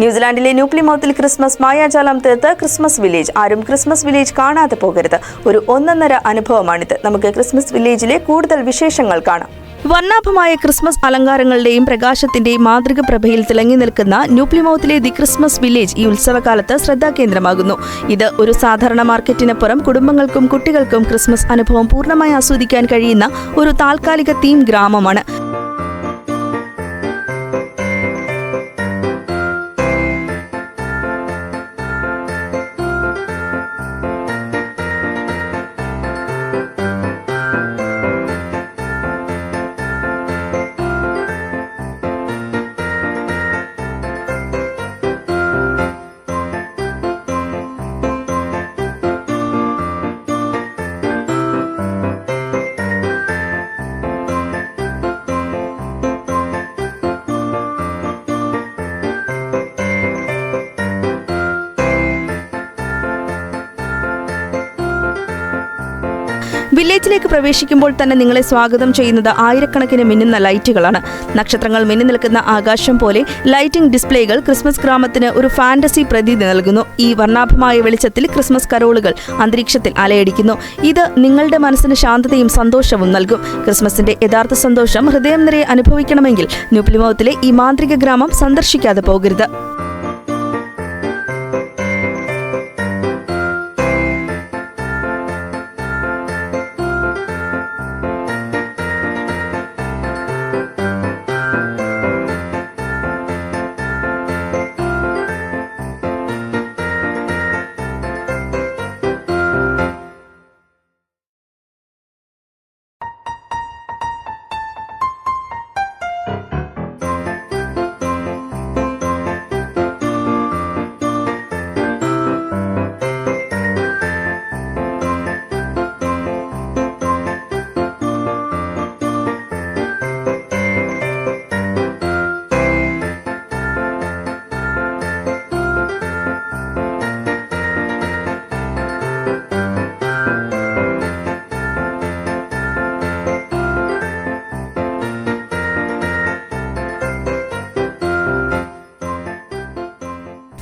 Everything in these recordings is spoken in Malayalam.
ന്യൂസിലാൻഡിലെ ന്യൂ പ്ലിമൗത്തിൽ ക്രിസ്മസ് മായാജാലം തീർത്ത് ക്രിസ്മസ് വില്ലേജ്. ആരും ക്രിസ്മസ് വില്ലേജ് കാണാതെ പോകരുത്. ഒരു ഒന്നൊന്നര അനുഭവമാണിത്. നമുക്ക് ക്രിസ്മസ് വില്ലേജിലെ കൂടുതൽ വിശേഷങ്ങൾ കാണാം. വർണ്ണാഭമായ ക്രിസ്മസ് അലങ്കാരങ്ങളുടെയും പ്രകാശത്തിന്റെയും മാതൃക പ്രഭയിൽ തിളങ്ങി നിൽക്കുന്ന ന്യൂ പ്ലിമൗത്തിലെ ദി ക്രിസ്മസ് വില്ലേജ് ഈ ഉത്സവകാലത്ത് ശ്രദ്ധാകേന്ദ്രമാകുന്നു. ഇത് ഒരു സാധാരണ മാർക്കറ്റിനപ്പുറം കുടുംബങ്ങൾക്കും കുട്ടികൾക്കും ക്രിസ്മസ് അനുഭവം പൂർണ്ണമായി ആസ്വദിക്കാൻ കഴിയുന്ന ഒരു താൽക്കാലിക തീം ഗ്രാമമാണ്. വില്ലേജിലേക്ക് പ്രവേശിക്കുമ്പോൾ തന്നെ നിങ്ങളെ സ്വാഗതം ചെയ്യുന്നത് ആയിരക്കണക്കിന് മിന്നുന്ന ലൈറ്റുകളാണ്. നക്ഷത്രങ്ങൾ മിന്നി നിൽക്കുന്ന ആകാശം പോലെ ലൈറ്റിംഗ് ഡിസ്പ്ലേകൾ ക്രിസ്മസ് ഗ്രാമത്തിന് ഒരു ഫാന്റസി പ്രതീതി നൽകുന്നു. ഈ വർണ്ണാഭമായ വെളിച്ചത്തിൽ ക്രിസ്മസ് കരോളുകൾ അന്തരീക്ഷത്തിൽ അലയടിക്കുന്നു. ഇത് നിങ്ങളുടെ മനസ്സിന് ശാന്തതയും സന്തോഷവും നൽകും. ക്രിസ്മസിന്റെ യഥാർത്ഥ സന്തോഷം ഹൃദയം നിറയെ അനുഭവിക്കണമെങ്കിൽ ന്യൂ പ്ലിമൗത്തിലെ ഈ മാന്ത്രിക ഗ്രാമം സന്ദർശിക്കാതെ പോകരുത്.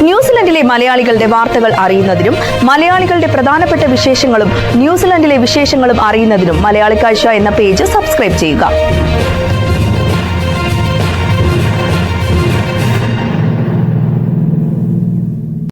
ന്യൂസിലൻഡിലെ മലയാളികളുടെ വാർത്തകൾ അറിയുന്നതിനും മലയാളികളുടെ പ്രധാനപ്പെട്ട വിശേഷങ്ങളും ന്യൂസിലൻഡിലെ വിശേഷങ്ങളും അറിയുന്നതിനും മലയാളി കാഴ്ച എന്ന പേജ് സബ്സ്ക്രൈബ് ചെയ്യുക.